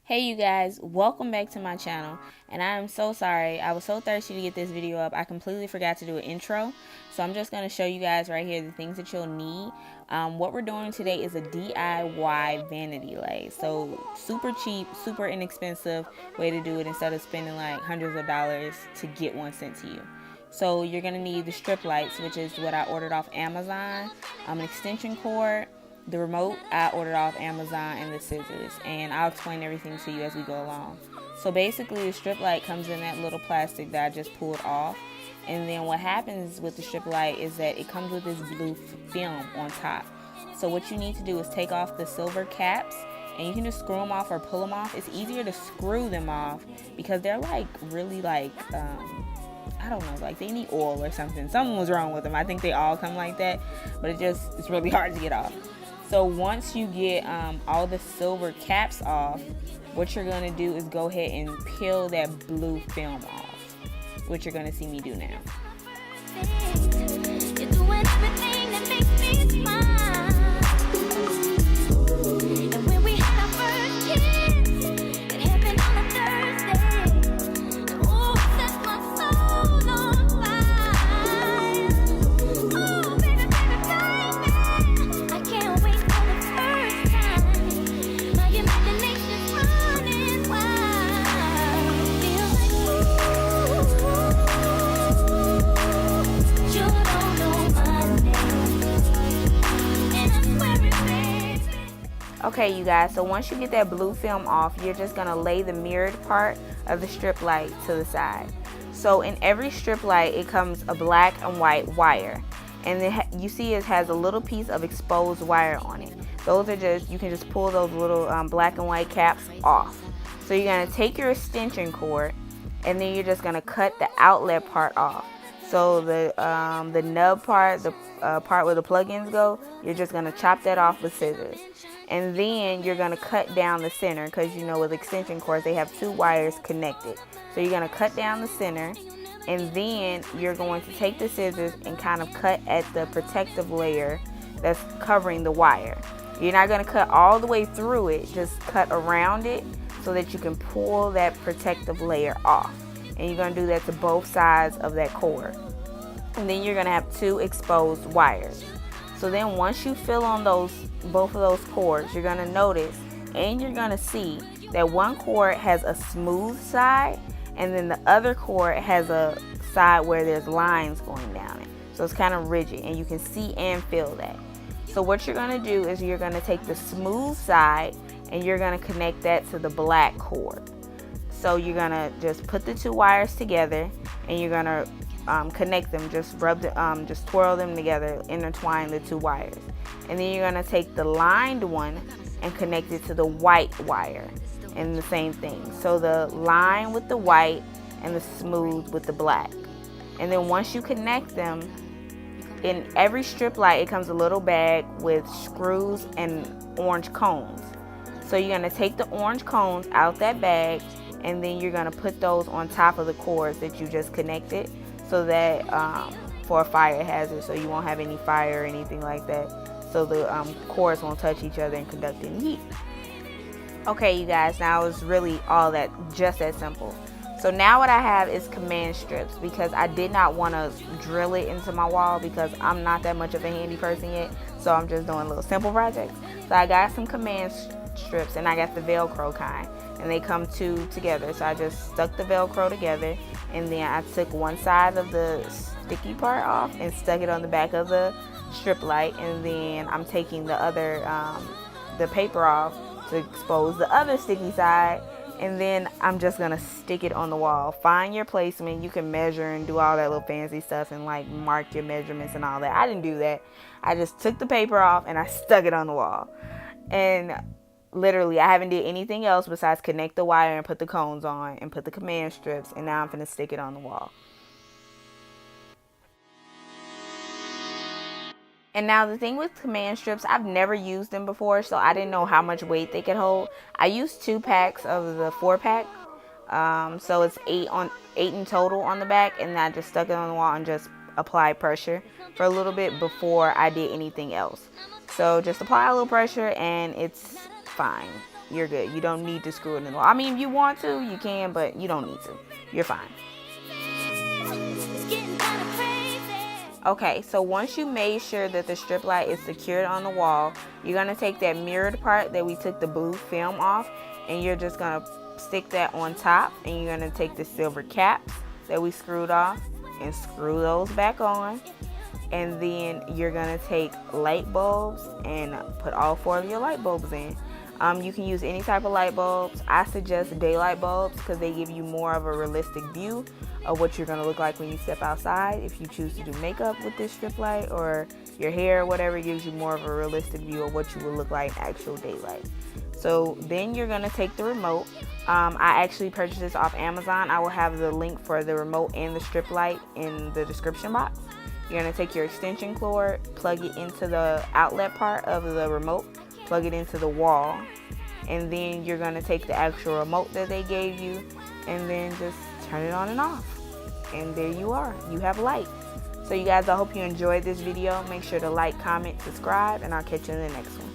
Hey you guys, welcome back to my channel, and I am so sorry. I was so thirsty to get this video up, I completely forgot to do an intro. So I'm just going to show you guys right here the things that you'll need. What we're doing today is a DIY vanity lay. So super cheap, super inexpensive way to do it instead of spending like hundreds of dollars to get one sent to you. So you're going to need the strip lights, which is what I ordered off Amazon, an extension cord, the remote I ordered off Amazon, and the scissors, and I'll explain everything to you as we go along. So basically the strip light comes in that little plastic that I just pulled off, and then what happens with the strip light is that it comes with this blue film on top. So what you need to do is take off the silver caps, and you can just screw them off or pull them off. It's easier to screw them off because they're like really like I don't know, like they need oil or something. Something was wrong with them. I think they all come like that, but it's really hard to get off. So once you get all the silver caps off, what you're going to do is go ahead and peel that blue film off, which you're going to see me do now. You're doing everything that makes me smile. And when we had our first kiss, it happened on a Thursday. Oh, it set my soul on fire. Oh, baby, baby, baby, I can't wait for the first time. My imagination's running wild. Feels like you don't know my name, and I swear it, baby. Okay, you guys, so once you get that blue film off, you're just going to lay the mirrored part of the strip light to the side. So in every strip light, it comes a black and white wire. And then you see it has a little piece of exposed wire on it. Those are just, you can just pull those little black and white caps off. So you're going to take your extension cord, and then you're just going to cut the outlet part off. So the nub part, the part where the plug-ins go, you're just going to chop that off with scissors. And then you're going to cut down the center, because you know with extension cords they have two wires connected. So you're going to cut down the center, and then you're going to take the scissors and kind of cut at the protective layer that's covering the wire. You're not going to cut all the way through it, just cut around it so that you can pull that protective layer off. And you're going to do that to both sides of that cord. And then you're going to have two exposed wires. So then once you fill on both of those cords, you're going to notice and you're going to see that one cord has a smooth side, and then the other cord has a side where there's lines going down it. So it's kind of rigid, and you can see and feel that. So what you're going to do is you're going to take the smooth side and you're going to connect that to the black cord. So you're going to just put the two wires together, and you're going to connect them, just just twirl them together, intertwine the two wires. And then you're going to take the lined one and connect it to the white wire, and the same thing. So the line with the white and the smooth with the black. And then once you connect them, in every strip light it comes a little bag with screws and orange cones. So you're going to take the orange cones out that bag, and then you're going to put those on top of the cords that you just connected, so that for a fire hazard, so you won't have any fire or anything like that, so the cords won't touch each other and conduct any heat. Okay, you guys, now it's really all that, just that simple. So now what I have is command strips, because I did not want to drill it into my wall because I'm not that much of a handy person yet, so I'm just doing little simple projects. So I got some command strips, and I got the Velcro kind, and they come two together. So I just stuck the Velcro together, and then I took one side of the sticky part off and stuck it on the back of the strip light, and then I'm taking the other the paper off to expose the other sticky side, and then I'm just gonna stick it on the wall. Find your placement. You can measure and do all that little fancy stuff and like mark your measurements and all that. I didn't do that. I just took the paper off and I stuck it on the wall. And literally I haven't did anything else besides connect the wire and put the cones on and put the command strips, and now I'm gonna stick it on the wall. And now the thing with command strips, I've never used them before, so I didn't know how much weight they could hold. I used 2 packs of the 4-pack, so it's 8 in total on the back, and I just stuck it on the wall and just applied pressure for a little bit before I did anything else. So just apply a little pressure and it's fine. you're good. You don't need to screw it in the wall. I mean, if you want to, you can, but you don't need to. You're fine. Okay, so once you made sure that the strip light is secured on the wall, you're going to take that mirrored part that we took the blue film off, and you're just going to stick that on top, and you're going to take the silver caps that we screwed off and screw those back on. And then you're going to take light bulbs and put all 4 of your light bulbs in. You can use any type of light bulbs. I suggest daylight bulbs because they give you more of a realistic view of what you're going to look like when you step outside. If you choose to do makeup with this strip light or your hair or whatever, it gives you more of a realistic view of what you will look like in actual daylight. So then you're going to take the remote. I actually purchased this off Amazon. I will have the link for the remote and the strip light in the description box. You're going to take your extension cord, plug it into the outlet part of the remote, plug it into the wall, and then you're going to take the actual remote that they gave you and then just turn it on and off. And there you are. You have light. So you guys, I hope you enjoyed this video. Make sure to like, comment, subscribe, and I'll catch you in the next one.